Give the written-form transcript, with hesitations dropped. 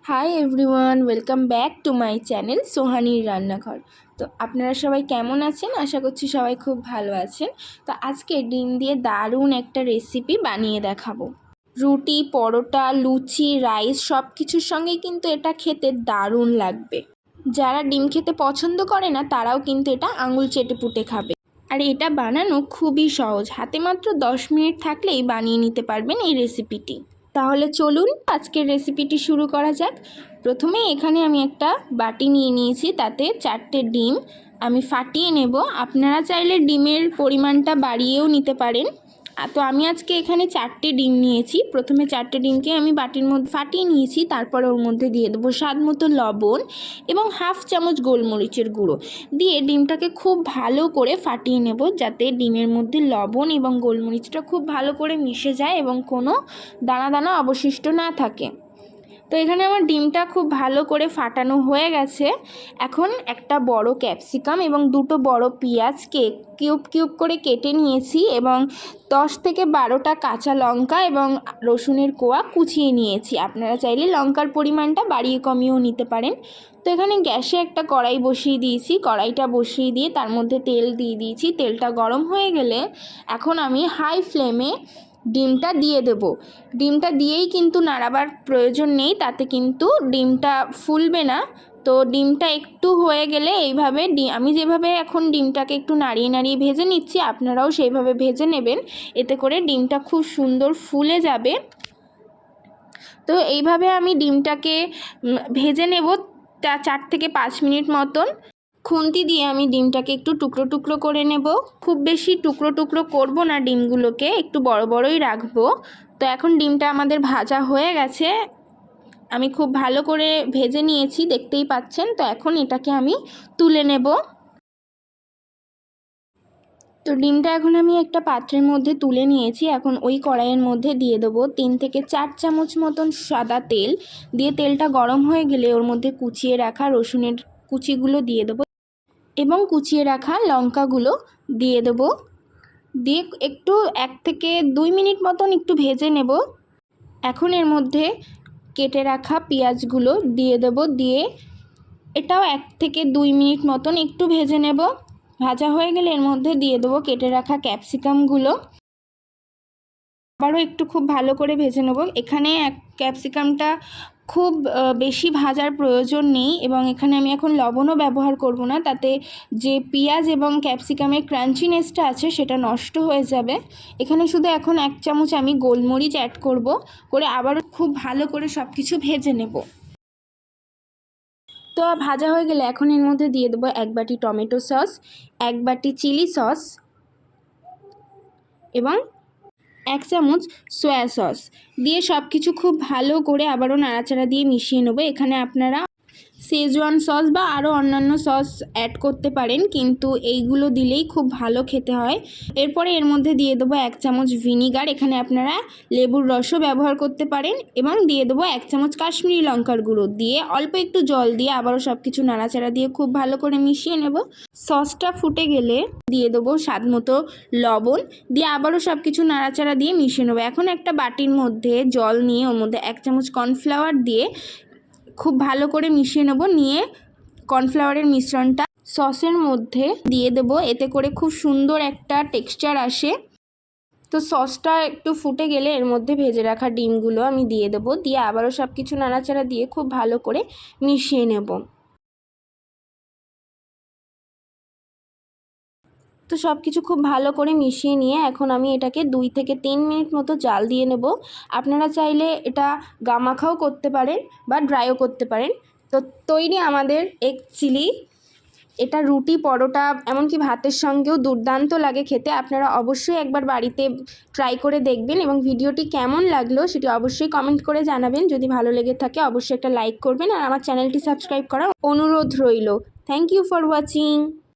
High everyone, welcome back to my channel সোহানির রান্নাঘর। তো আপনারা সবাই কেমন আছেন? আশা করছি সবাই খুব ভালো আছেন। তো আজকে ডিম দিয়ে দারুণ একটা রেসিপি বানিয়ে দেখাবো। রুটি, পরোটা, লুচি, রাইস সব কিছুর সঙ্গেই কিন্তু এটা খেতে দারুণ লাগবে। যারা ডিম খেতে পছন্দ করে না তারাও কিন্তু এটা আঙুল চেটে পুটে খাবে। আর এটা বানানো খুবই সহজ, হাতে মাত্র 10 মিনিট থাকলেই বানিয়ে নিতে পারবেন এই রেসিপিটি। তাহলে চলুন আজকের রেসিপিটি শুরু করা যাক। প্রথমে এখানে আমি একটা বাটি নিয়ে নিয়েছি, তাতে 4টে ডিম আমি ফাটিয়ে নেব। আপনারা চাইলে ডিমের পরিমাণটা বাড়িয়েও নিতে পারেন। তো আমি আজকে এখানে 4টে ডিম নিয়েছি। প্রথমে 4টে ডিমকে আমি বাটির মধ্যে ফাটিয়ে নিয়েছি, তারপর ওর মধ্যে দিয়ে দেবো স্বাদ মতো লবণ এবং হাফ চামচ গোলমরিচের গুঁড়ো দিয়ে ডিমটাকে খুব ভালো করে ফাটিয়ে নেব, যাতে ডিমের মধ্যে লবণ এবং গোলমরিচটা খুব ভালো করে মিশে যায় এবং কোনো দানা দানা অবশিষ্ট না থাকে। তো এখানে আমার ডিমটা খুব ভালো করে ফাটানো হয়ে গেছে। এখন একটা বড় ক্যাপসিকাম এবং দুটো বড় পেঁয়াজকে কিউব কিউব করে কেটে নিয়েছি এবং 10 থেকে 12টা কাঁচা লঙ্কা এবং রসুনের কোয়া কুচিয়ে নিয়েছি। আপনারা চাইলে লঙ্কার পরিমাণটা বাড়িয়ে কমিয়েও নিতে পারেন। তো এখানে গ্যাসে একটা কড়াই বসিয়ে দিয়েছি। কড়াইটা বসিয়ে দিয়ে তার মধ্যে তেল দিয়ে দিয়েছি। তেলটা গরম হয়ে গেলে এখন আমি হাই ফ্লেমে ডিমটা দিয়ে দেব। ডিমটা দিয়েই কিন্তু নাড়াবার প্রয়োজন নেই, তাতে কিন্তু ডিমটা ফুলবে না। তো ডিমটা একটু হয়ে গেলে এইভাবে আমি যেভাবে এখন ডিমটাকে একটু নাড়িয়ে নাড়িয়ে ভেজে নিচ্ছি, আপনারাও সেইভাবে ভেজে নেবেন। এতে করে ডিমটা খুব সুন্দর ফুলে যাবে। তো এইভাবে আমি ডিমটাকে ভেজে নেব 4 থেকে 5 মিনিট মতন। খুন্তি দিয়ে আমি ডিমটাকে একটু টুকরো টুকরো করে নেব। খুব বেশি টুকরো টুকরো করব না, ডিমগুলোকে একটু বড় বড়ই রাখবো। তো এখন ডিমটা আমাদের ভাজা হয়ে গেছে, আমি খুব ভালো করে ভেজে নিয়েছি, দেখতেই পাচ্ছেন। তো এখন এটাকে আমি তুলে নেব। তো ডিমটা এখন আমি একটা পাত্রের মধ্যে তুলে নিয়েছি। এখন ওই কড়াইয়ের মধ্যে দিয়ে দেবো 3 থেকে 4 চামচ মতন সাদা তেল। দিয়ে তেলটা গরম হয়ে গেলে ওর মধ্যে কুচিয়ে রাখা রসুনের কুচিগুলো দিয়ে দেবো এবং কুচিয়ে রাখা লঙ্কাগুলো দিয়ে দেবো। দিয়ে একটু 1 থেকে 2 মিনিট মতন একটু ভেজে নেব। এখন এর মধ্যে কেটে রাখা পেঁয়াজগুলো দিয়ে দেব। দিয়ে এটাও 1 থেকে 2 মিনিট মতন একটু ভেজে নেব। ভাজা হয়ে গেলে এর মধ্যে দিয়ে দেবো কেটে রাখা ক্যাপসিকামগুলো, আবারও একটু খুব ভালো করে ভেজে নেব। এখানে ক্যাপসিকামটা খুব বেশি ভাজার প্রয়োজন নেই এবং এখানে আমি এখন লবণও ব্যবহার করব না, তাতে যে পেঁয়াজ এবং ক্যাপসিকামের ক্রাঞ্চিনেসটা আছে সেটা নষ্ট হয়ে যাবে। এখানে শুধু এখন 1 চামচ আমি গোলমরিচ অ্যাড করব, করে আবারও খুব ভালো করে সব কিছু ভেজে নেব। তো ভাজা হয়ে গেলে এখন এর মধ্যে দিয়ে দেবো 1 বাটি টমেটো সস, 1 বাটি চিলি সস এবং 1 চামচ সয়া সস দিয়ে সব কিছু খুব ভালো করে আবারও নাড়াচাড়া দিয়ে মিশিয়ে নেব। এখানে আপনারা শেজওয়ান সস বা আরও অন্যান্য সস অ্যাড করতে পারেন, কিন্তু এইগুলো দিলেই খুব ভালো খেতে হয়। এরপরে এর মধ্যে দিয়ে দেবো 1 চামচ ভিনিগার, এখানে আপনারা লেবুর রসও ব্যবহার করতে পারেন, এবং দিয়ে দেবো 1 চামচ কাশ্মীরি লঙ্কার গুঁড়ো। দিয়ে অল্প একটু জল দিয়ে আবারও সব কিছু নাড়াচাড়া দিয়ে খুব ভালো করে মিশিয়ে নেব। সসটা ফুটে গেলে দিয়ে দেবো স্বাদ মতো লবণ, দিয়ে আবারও সব কিছু নাড়াচাড়া দিয়ে মিশিয়ে নেব। এখন একটা বাটির মধ্যে জল নিয়ে ওর মধ্যে 1 চামচ কর্নফ্লাওয়ার দিয়ে খুব ভালো করে মিশিয়ে নেব। নিয়ে কর্নফ্লাওয়ারের মিশ্রণটা সসের মধ্যে দিয়ে দেব, এতে করে খুব সুন্দর একটা টেক্সচার আসে। তো সসটা একটু ফুটে গেলে এর মধ্যে ভেজে রাখা ডিমগুলো আমি দিয়ে দেব। দিয়ে আবারও সব কিছু নাড়াচাড়া দিয়ে খুব ভালো করে মিশিয়ে নেব। তো সব কিছু খুব ভালো করে মিশিয়ে নিয়ে এখন আমি এটাকে 2 থেকে 3 মিনিট মতো জাল দিয়ে নেব। আপনারা চাইলে এটা গামাখাও করতে পারেন বা ড্রাইও করতে পারেন। তো তৈরি আমাদের এগ চিলি। এটা রুটি, পরোটা, এমনকি ভাতের সঙ্গেও দুর্দান্ত লাগে খেতে। আপনারা অবশ্যই একবার বাড়িতে ট্রাই করে দেখবেন এবং ভিডিওটি কেমন লাগলো সেটি অবশ্যই কমেন্ট করে জানাবেন। যদি ভালো লেগে থাকে অবশ্যই একটা লাইক করবেন আর আমার চ্যানেলটি সাবস্ক্রাইব করার অনুরোধ রইল। Thank you for watching.